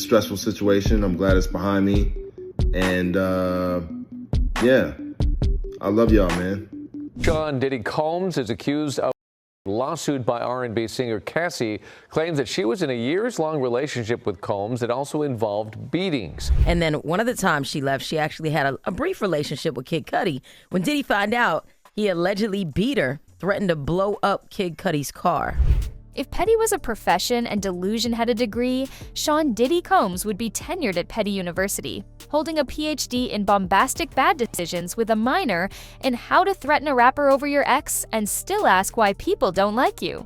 stressful situation. I'm glad it's behind me. And yeah, I love y'all, man. Sean Diddy Combs is accused of a lawsuit by R&B singer Cassie, claims that she was in a years-long relationship with Combs that also involved beatings. And then one of the times she left, she actually had a brief relationship with Kid Cudi. When Diddy found out, he allegedly beat her, threatened to blow up Kid Cudi's car. If Petty was a profession and Delusion had a degree, Sean Diddy Combs would be tenured at Petty University, holding a PhD in bombastic bad decisions with a minor in how to threaten a rapper over your ex and still ask why people don't like you.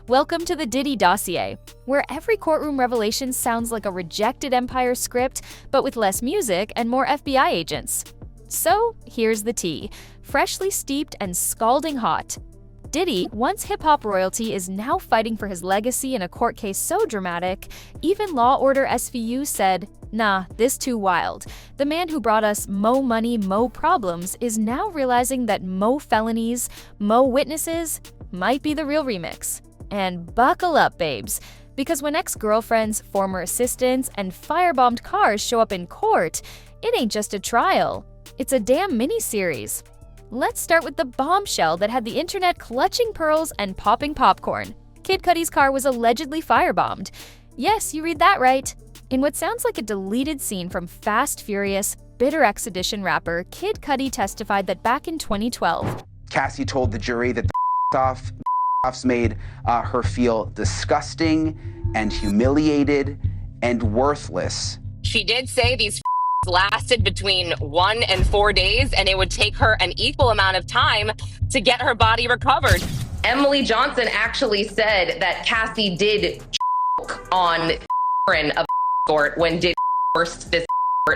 Welcome to the Diddy Dossier, where every courtroom revelation sounds like a rejected Empire script, but with less music and more FBI agents. So here's the tea, freshly steeped and scalding hot. Diddy, once hip-hop royalty, is now fighting for his legacy in a court case so dramatic, even Law Order SVU said, "Nah, this too wild." The man who brought us mo money, mo problems is now realizing that mo felonies, mo witnesses might be the real remix. And buckle up, babes, because when ex-girlfriends, former assistants, and firebombed cars show up in court, it ain't just a trial. It's a damn mini-series. Let's start with the bombshell that had the internet clutching pearls and popping popcorn. Kid Cudi's car was allegedly firebombed. Yes, you read that right. In what sounds like a deleted scene from Fast Furious, Bitter X Edition rapper Kid Cudi testified that back in 2012, Cassie told the jury that the offs made her feel disgusting and humiliated and worthless. She did say these lasted between 1 and 4 days, and it would take her an equal amount of time to get her body recovered. Emily Johnson actually said that Cassie did on of sort when did forced this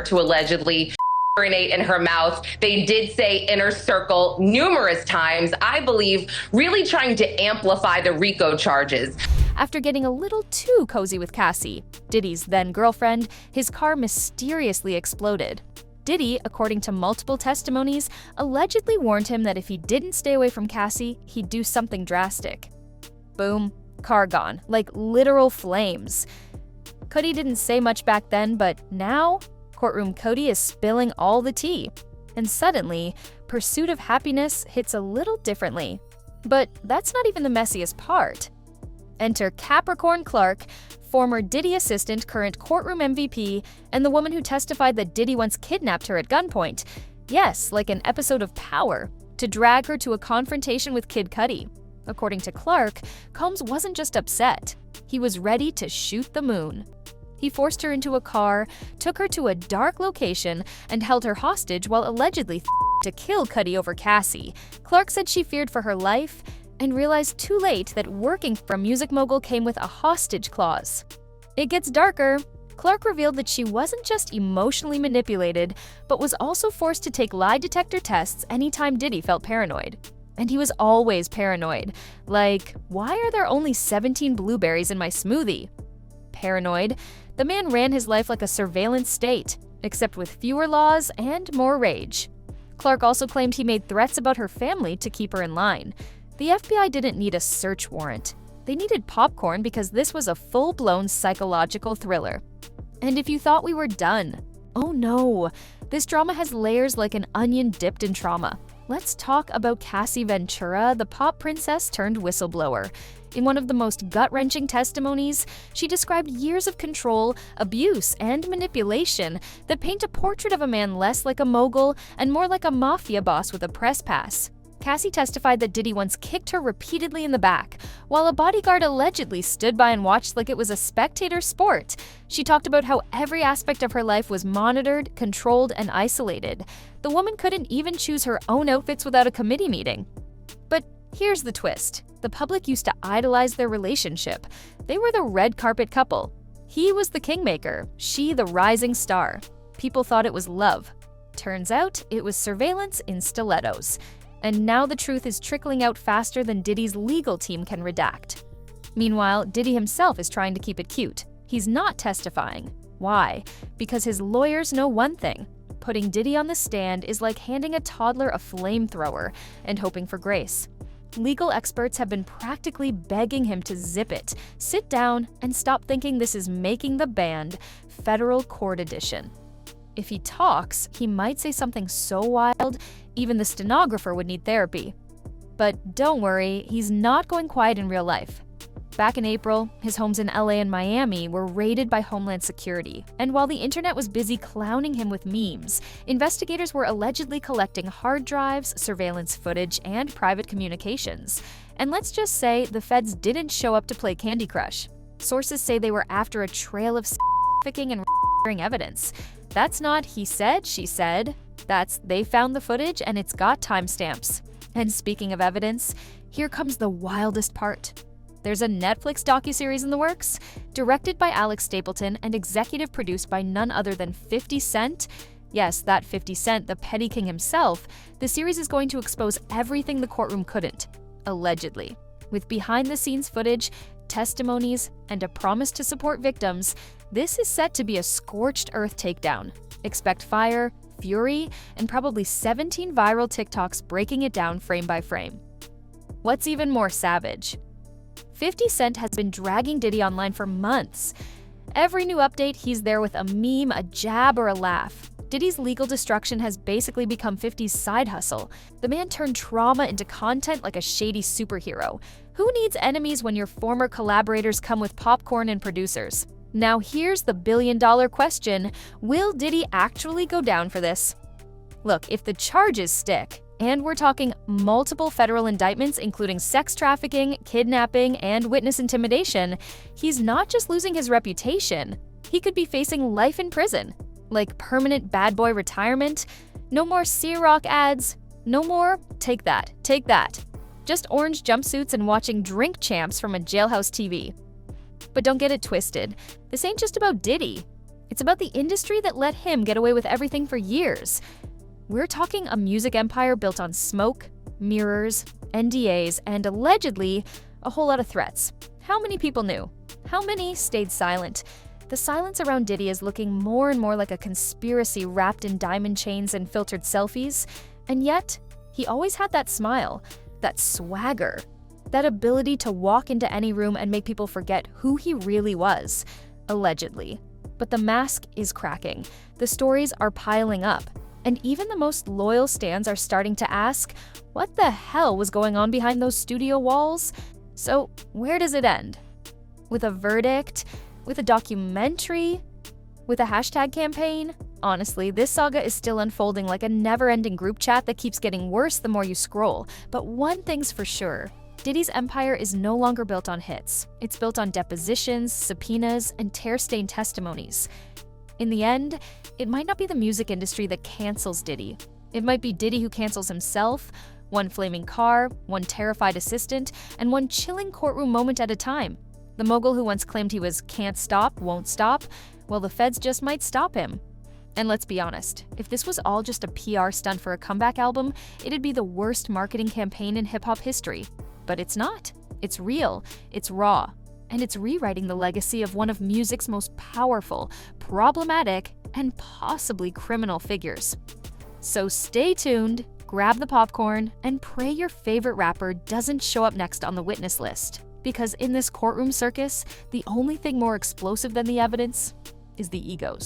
to allegedly urinate in her mouth. They did say inner circle numerous times, I believe, really trying to amplify the RICO charges. After getting a little too cozy with Cassie, Diddy's then-girlfriend, his car mysteriously exploded. Diddy, according to multiple testimonies, allegedly warned him that if he didn't stay away from Cassie, he'd do something drastic. Boom, car gone, like literal flames. Cudi didn't say much back then, but now, Courtroom Cudi is spilling all the tea. And suddenly, pursuit of happiness hits a little differently. But that's not even the messiest part. Enter Capricorn Clark, former Diddy assistant, current courtroom MVP, and the woman who testified that Diddy once kidnapped her at gunpoint. Yes, like an episode of Power, to drag her to a confrontation with Kid Cudi. According to Clark, Combs wasn't just upset. He was ready to shoot the moon. He forced her into a car, took her to a dark location, and held her hostage while allegedly to kill Cudi over Cassie. Clark said she feared for her life and realized too late that working for a music mogul came with a hostage clause. It gets darker. Clark revealed that she wasn't just emotionally manipulated, but was also forced to take lie detector tests anytime Diddy felt paranoid. And he was always paranoid. Like, why are there only 17 blueberries in my smoothie? Paranoid, the man ran his life like a surveillance state, except with fewer laws and more rage. Clark also claimed he made threats about her family to keep her in line. The FBI didn't need a search warrant. They needed popcorn because this was a full-blown psychological thriller. And if you thought we were done, oh no, this drama has layers like an onion dipped in trauma. Let's talk about Cassie Ventura, the pop princess turned whistleblower. In one of the most gut-wrenching testimonies, she described years of control, abuse, and manipulation that paint a portrait of a man less like a mogul and more like a mafia boss with a press pass. Cassie testified that Diddy once kicked her repeatedly in the back, while a bodyguard allegedly stood by and watched like it was a spectator sport. She talked about how every aspect of her life was monitored, controlled, and isolated. The woman couldn't even choose her own outfits without a committee meeting. But here's the twist. The public used to idolize their relationship. They were the red carpet couple. He was the kingmaker, she the rising star. People thought it was love. Turns out it was surveillance in stilettos. And now the truth is trickling out faster than Diddy's legal team can redact. Meanwhile, Diddy himself is trying to keep it cute. He's not testifying. Why? Because his lawyers know one thing. Putting Diddy on the stand is like handing a toddler a flamethrower and hoping for grace. Legal experts have been practically begging him to zip it, sit down, and stop thinking this is making the band federal court edition. If he talks, he might say something so wild, even the stenographer would need therapy. But don't worry, he's not going quiet in real life. Back in April, his homes in LA and Miami were raided by Homeland Security, and while the internet was busy clowning him with memes, investigators were allegedly collecting hard drives, surveillance footage, and private communications. And let's just say the feds didn't show up to play Candy Crush. Sources say they were after a trail of trafficking and evidence. That's not he said, she said. That's they found the footage and it's got timestamps. And speaking of evidence, here comes the wildest part. There's a Netflix docuseries in the works, directed by Alex Stapleton and executive produced by none other than 50 Cent. Yes, that 50 Cent, the petty king himself. The series is going to expose everything the courtroom couldn't, allegedly. With behind-the-scenes footage, testimonies, and a promise to support victims, this is set to be a scorched earth takedown. Expect fire, fury, and probably 17 viral TikToks breaking it down frame by frame. What's even more savage? 50 Cent has been dragging Diddy online for months. Every new update, he's there with a meme, a jab, or a laugh. Diddy's legal destruction has basically become 50's side hustle. The man turned trauma into content like a shady superhero. Who needs enemies when your former collaborators come with popcorn and producers? Now here's the billion-dollar question. Will Diddy actually go down for this? Look, if the charges stick, and we're talking multiple federal indictments including sex trafficking, kidnapping, and witness intimidation, he's not just losing his reputation, he could be facing life in prison. Like permanent bad boy retirement, no more Ciroc ads, no more take that, just orange jumpsuits and watching Drink Champs from a jailhouse TV. But don't get it twisted, this ain't just about Diddy. It's about the industry that let him get away with everything for years. We're talking a music empire built on smoke, mirrors, NDAs, and allegedly a whole lot of threats. How many people knew? How many stayed silent? The silence around Diddy is looking more and more like a conspiracy wrapped in diamond chains and filtered selfies, and yet he always had that smile, that swagger, that ability to walk into any room and make people forget who he really was, allegedly. But the mask is cracking. The stories are piling up. And even the most loyal stans are starting to ask, what the hell was going on behind those studio walls? So where does it end? With a verdict? With a documentary? With a hashtag campaign? Honestly, this saga is still unfolding like a never-ending group chat that keeps getting worse the more you scroll. But one thing's for sure, Diddy's empire is no longer built on hits. It's built on depositions, subpoenas, and tear-stained testimonies. In the end, it might not be the music industry that cancels Diddy. It might be Diddy who cancels himself, one flaming car, one terrified assistant, and one chilling courtroom moment at a time. The mogul who once claimed he was can't stop, won't stop, well, the feds just might stop him. And let's be honest, if this was all just a PR stunt for a comeback album, it'd be the worst marketing campaign in hip-hop history. But it's not. It's real, it's raw, and it's rewriting the legacy of one of music's most powerful, problematic, and possibly criminal figures. So stay tuned, grab the popcorn, and pray your favorite rapper doesn't show up next on the witness list. Because in this courtroom circus, the only thing more explosive than the evidence is the egos.